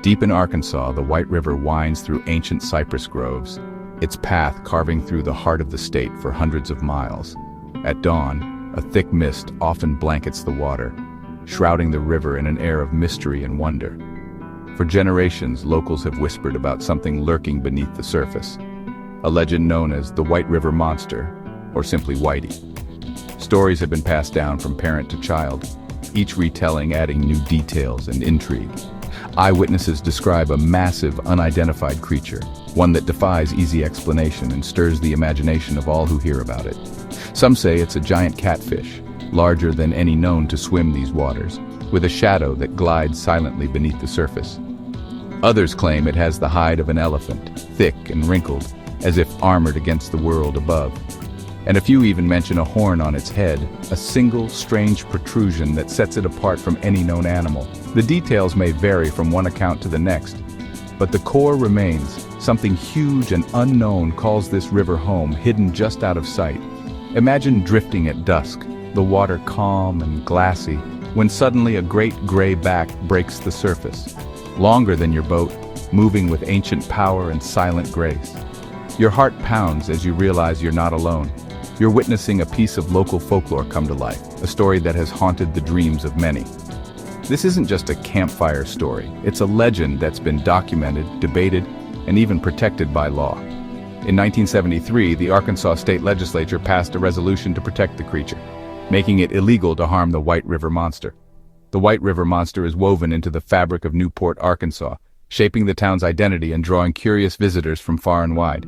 Deep in Arkansas, the White River winds through ancient cypress groves, its path carving through the heart of the state for hundreds of miles. At dawn, a thick mist often blankets the water, shrouding the river in an air of mystery and wonder. For generations, locals have whispered about something lurking beneath the surface, a legend known as the White River Monster, or simply Whitey. Stories have been passed down from parent to child, each retelling adding new details and intrigue. Eyewitnesses describe a massive, unidentified creature, one that defies easy explanation and stirs the imagination of all who hear about it. Some say it's a giant catfish, larger than any known to swim these waters, with a shadow that glides silently beneath the surface. Others claim it has the hide of an elephant, thick and wrinkled, as if armored against the world above. And a few even mention a horn on its head, a single, strange protrusion that sets it apart from any known animal. The details may vary from one account to the next, but the core remains. Something huge and unknown calls this river home, hidden just out of sight. Imagine drifting at dusk, the water calm and glassy, when suddenly a great gray back breaks the surface, longer than your boat, moving with ancient power and silent grace. Your heart pounds as you realize you're not alone. You're witnessing a piece of local folklore come to life, a story that has haunted the dreams of many. This isn't just a campfire story, it's a legend that's been documented, debated, and even protected by law. In 1973, the Arkansas State Legislature passed a resolution to protect the creature, making it illegal to harm the White River Monster. The White River Monster is woven into the fabric of Newport, Arkansas, shaping the town's identity and drawing curious visitors from far and wide.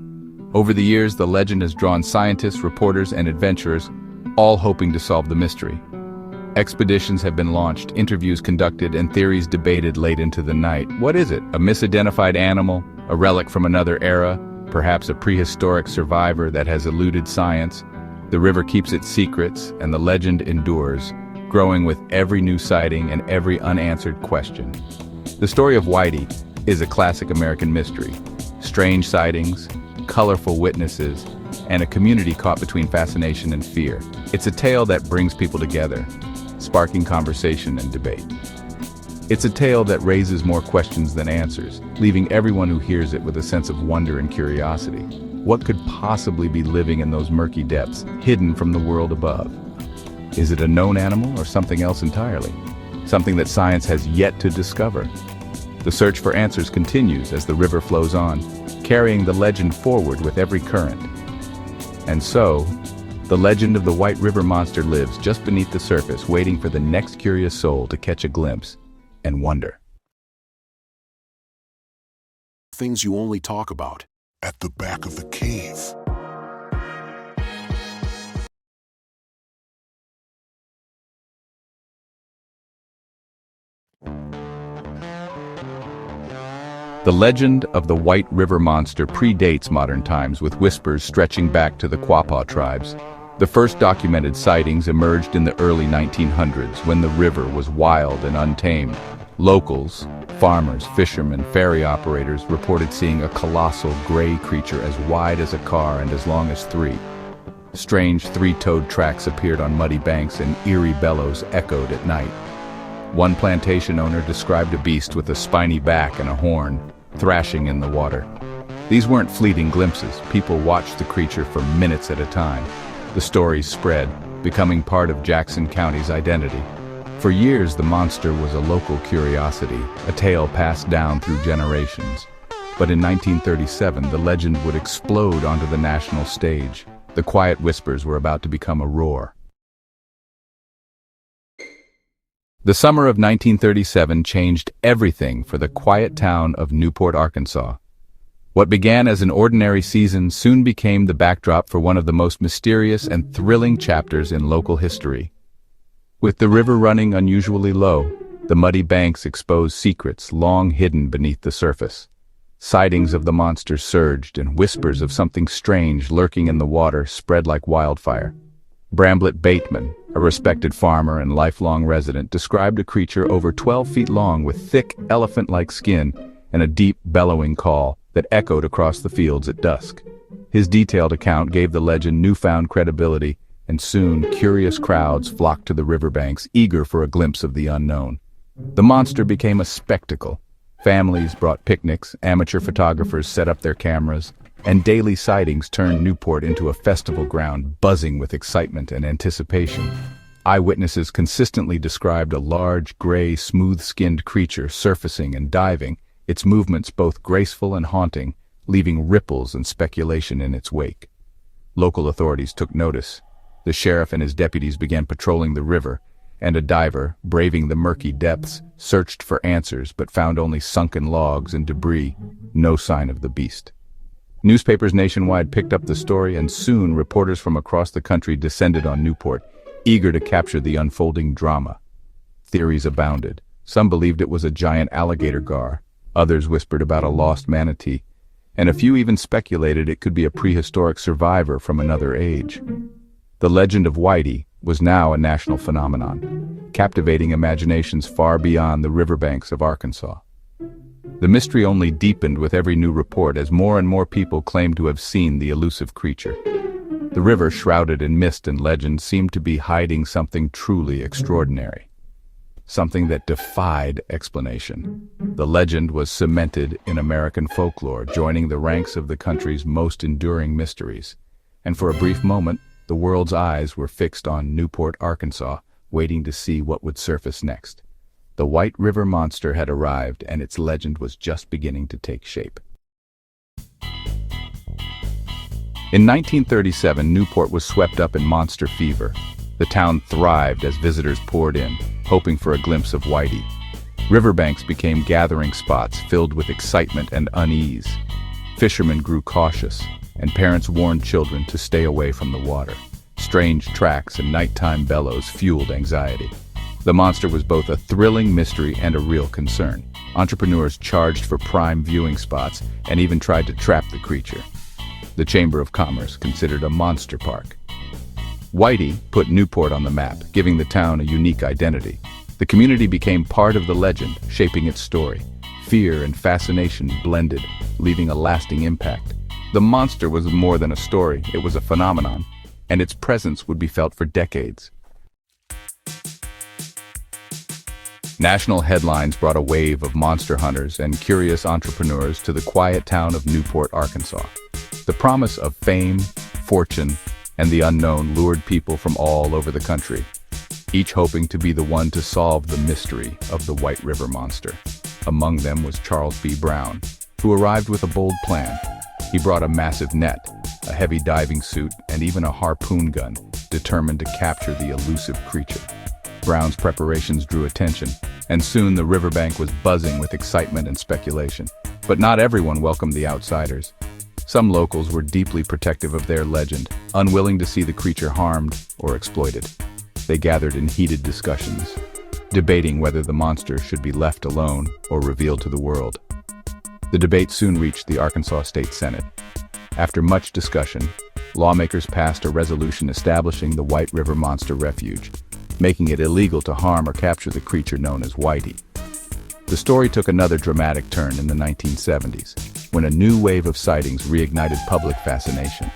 Over the years, the legend has drawn scientists, reporters, and adventurers, all hoping to solve the mystery. Expeditions have been launched, interviews conducted, and theories debated late into the night. What is it? A misidentified animal? A relic from another era? Perhaps a prehistoric survivor that has eluded science? The river keeps its secrets, and the legend endures, growing with every new sighting and every unanswered question. The story of Whitey is a classic American mystery. Strange sightings, colorful witnesses, and a community caught between fascination and fear. It's a tale that brings people together, sparking conversation and debate. It's a tale that raises more questions than answers, leaving everyone who hears it with a sense of wonder and curiosity. What could possibly be living in those murky depths, hidden from the world above? Is it a known animal or something else entirely? Something that science has yet to discover. The search for answers continues as the river flows on, carrying the legend forward with every current. And so, the legend of the White River Monster lives just beneath the surface, waiting for the next curious soul to catch a glimpse and wonder. Things you only talk about at the back of the cave. The legend of the White River Monster predates modern times, with whispers stretching back to the Quapaw tribes. The first documented sightings emerged in the early 1900s when the river was wild and untamed. Locals, farmers, fishermen, ferry operators reported seeing a colossal gray creature as wide as a car and as long as three. Strange three-toed tracks appeared on muddy banks and eerie bellows echoed at night. One plantation owner described a beast with a spiny back and a horn, thrashing in the water. These weren't fleeting glimpses. People watched the creature for minutes at a time. The stories spread, becoming part of Jackson County's identity. For years, the monster was a local curiosity, a tale passed down through generations. But in 1937, the legend would explode onto the national stage. The quiet whispers were about to become a roar. The summer of 1937 changed everything for the quiet town of Newport, Arkansas. What began as an ordinary season soon became the backdrop for one of the most mysterious and thrilling chapters in local history. With the river running unusually low, the muddy banks exposed secrets long hidden beneath the surface. Sightings of the monster surged, and whispers of something strange lurking in the water spread like wildfire. Bramblett Bateman, a respected farmer and lifelong resident, described a creature over 12 feet long with thick, elephant-like skin and a deep, bellowing call that echoed across the fields at dusk. His detailed account gave the legend newfound credibility, and soon curious crowds flocked to the riverbanks, eager for a glimpse of the unknown. The monster became a spectacle, Families brought picnics, amateur photographers set up their cameras, and daily sightings turned Newport into a festival ground buzzing with excitement and anticipation. Eyewitnesses consistently described a large, gray, smooth-skinned creature surfacing and diving, its movements both graceful and haunting, leaving ripples and speculation in its wake. Local authorities took notice. The sheriff and his deputies began patrolling the river, and a diver, braving the murky depths, searched for answers but found only sunken logs and debris, no sign of the beast. Newspapers nationwide picked up the story, and soon reporters from across the country descended on Newport, eager to capture the unfolding drama. Theories abounded. Some believed it was a giant alligator gar, others whispered about a lost manatee, and a few even speculated it could be a prehistoric survivor from another age. The legend of Whitey was now a national phenomenon, captivating imaginations far beyond the riverbanks of Arkansas. The mystery only deepened with every new report as more and more people claimed to have seen the elusive creature. The river, shrouded in mist and legend, seemed to be hiding something truly extraordinary, something that defied explanation. The legend was cemented in American folklore, joining the ranks of the country's most enduring mysteries. And for a brief moment, the world's eyes were fixed on Newport, Arkansas, waiting to see what would surface next. The White River Monster had arrived, and its legend was just beginning to take shape. In 1937, Newport was swept up in monster fever. The town thrived as visitors poured in, hoping for a glimpse of Whitey. Riverbanks became gathering spots filled with excitement and unease. Fishermen grew cautious, and parents warned children to stay away from the water. Strange tracks and nighttime bellows fueled anxiety. The monster was both a thrilling mystery and a real concern. Entrepreneurs charged for prime viewing spots and even tried to trap the creature. The Chamber of Commerce considered a monster park. Whitey put Newport on the map, giving the town a unique identity. The community became part of the legend, shaping its story. Fear and fascination blended, leaving a lasting impact. The monster was more than a story, it was a phenomenon, and its presence would be felt for decades. National headlines brought a wave of monster hunters and curious entrepreneurs to the quiet town of Newport, Arkansas. The promise of fame, fortune, and the unknown lured people from all over the country, each hoping to be the one to solve the mystery of the White River Monster. Among them was Charles B. Brown, who arrived with a bold plan. He brought a massive net, a heavy diving suit, and even a harpoon gun, determined to capture the elusive creature. Brown's preparations drew attention, and soon the riverbank was buzzing with excitement and speculation. But not everyone welcomed the outsiders. Some locals were deeply protective of their legend, unwilling to see the creature harmed or exploited. They gathered in heated discussions, debating whether the monster should be left alone or revealed to the world. The debate soon reached the Arkansas State Senate. After much discussion, lawmakers passed a resolution establishing the White River Monster Refuge, making it illegal to harm or capture the creature known as Whitey. The story took another dramatic turn in the 1970s, when a new wave of sightings reignited public fascination.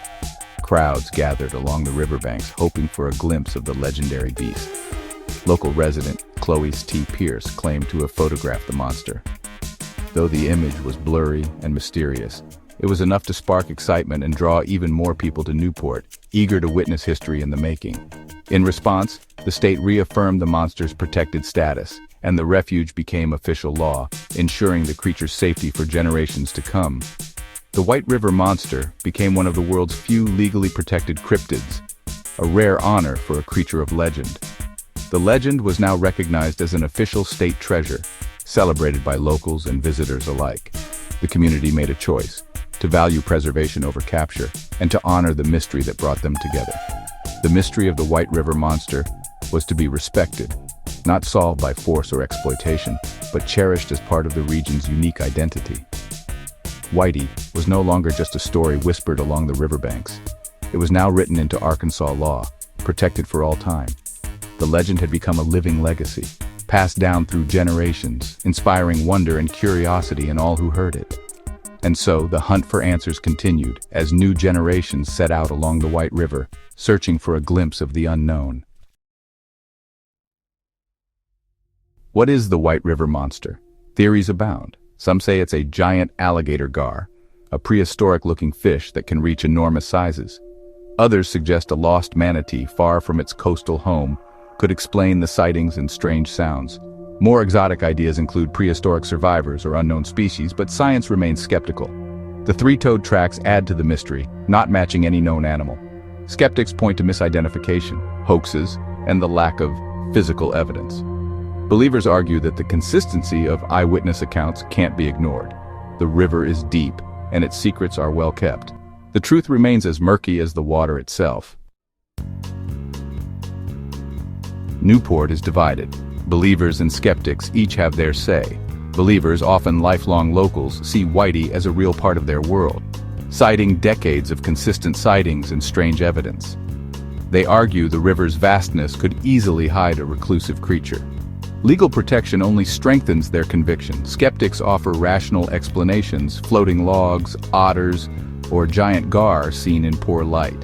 Crowds gathered along the riverbanks, hoping for a glimpse of the legendary beast. Local resident Chloe T. Pierce claimed to have photographed the monster. Though the image was blurry and mysterious, it was enough to spark excitement and draw even more people to Newport, eager to witness history in the making. In response, the state reaffirmed the monster's protected status, and the refuge became official law, ensuring the creature's safety for generations to come. The White River Monster became one of the world's few legally protected cryptids, a rare honor for a creature of legend. The legend was now recognized as an official state treasure, celebrated by locals and visitors alike. The community made a choice, to value preservation over capture, and to honor the mystery that brought them together. The mystery of the White River Monster was to be respected, not solved by force or exploitation, but cherished as part of the region's unique identity. Whitey was no longer just a story whispered along the riverbanks. It was now written into Arkansas law, protected for all time. The legend had become a living legacy, passed down through generations, inspiring wonder and curiosity in all who heard it. And so the hunt for answers continued as new generations set out along the White River, searching for a glimpse of the unknown. What is the White River Monster? Theories abound. Some say it's a giant alligator gar, a prehistoric-looking fish that can reach enormous sizes. Others suggest a lost manatee far from its coastal home could explain the sightings and strange sounds. More exotic ideas include prehistoric survivors or unknown species, but science remains skeptical. The three-toed tracks add to the mystery, not matching any known animal. Skeptics point to misidentification, hoaxes, and the lack of physical evidence. Believers argue that the consistency of eyewitness accounts can't be ignored. The river is deep, and its secrets are well kept. The truth remains as murky as the water itself. Newport is divided. Believers and skeptics each have their say. Believers, often lifelong locals, see Whitey as a real part of their world, citing decades of consistent sightings and strange evidence. They argue the river's vastness could easily hide a reclusive creature. Legal protection only strengthens their conviction. Skeptics offer rational explanations, floating logs, otters, or giant gar seen in poor light.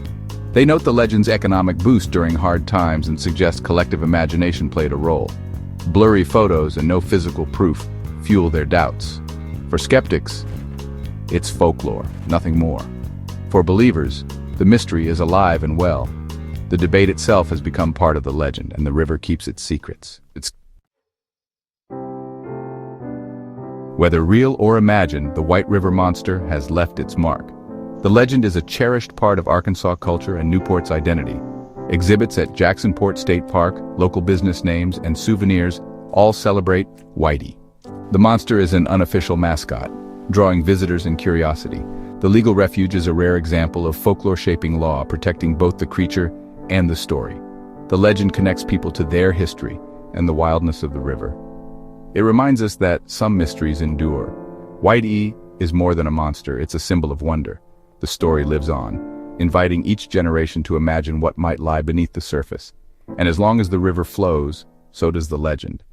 They note the legend's economic boost during hard times and suggest collective imagination played a role. Blurry photos and no physical proof fuel their doubts. For skeptics, it's folklore, nothing more. For believers, the mystery is alive and well. The debate itself has become part of the legend, and the river keeps its secrets. Whether real or imagined, the White River monster has left its mark. The legend is a cherished part of Arkansas culture and Newport's identity. Exhibits at Jacksonport State Park, local business names, and souvenirs all celebrate Whitey. The monster is an unofficial mascot, drawing visitors and curiosity. The legal refuge is a rare example of folklore shaping law, protecting both the creature and the story. The legend connects people to their history and the wildness of the river. It reminds us that some mysteries endure. Whitey is more than a monster, it's a symbol of wonder. The story lives on, inviting each generation to imagine what might lie beneath the surface. And as long as the river flows, so does the legend.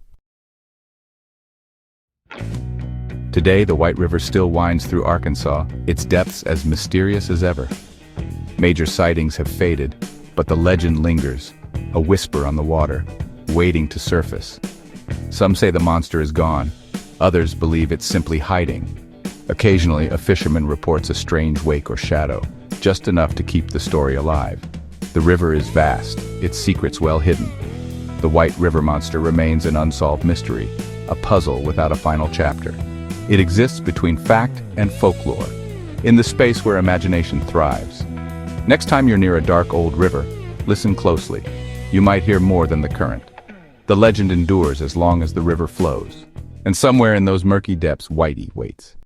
Today, the White River still winds through Arkansas, its depths as mysterious as ever. Major sightings have faded, but the legend lingers, a whisper on the water, waiting to surface. Some say the monster is gone, others believe it's simply hiding. Occasionally, a fisherman reports a strange wake or shadow, just enough to keep the story alive. The river is vast, its secrets well hidden. The White River monster remains an unsolved mystery, a puzzle without a final chapter. It exists between fact and folklore, in the space where imagination thrives. Next time you're near a dark old river, listen closely. You might hear more than the current. The legend endures as long as the river flows. And somewhere in those murky depths, Whitey waits.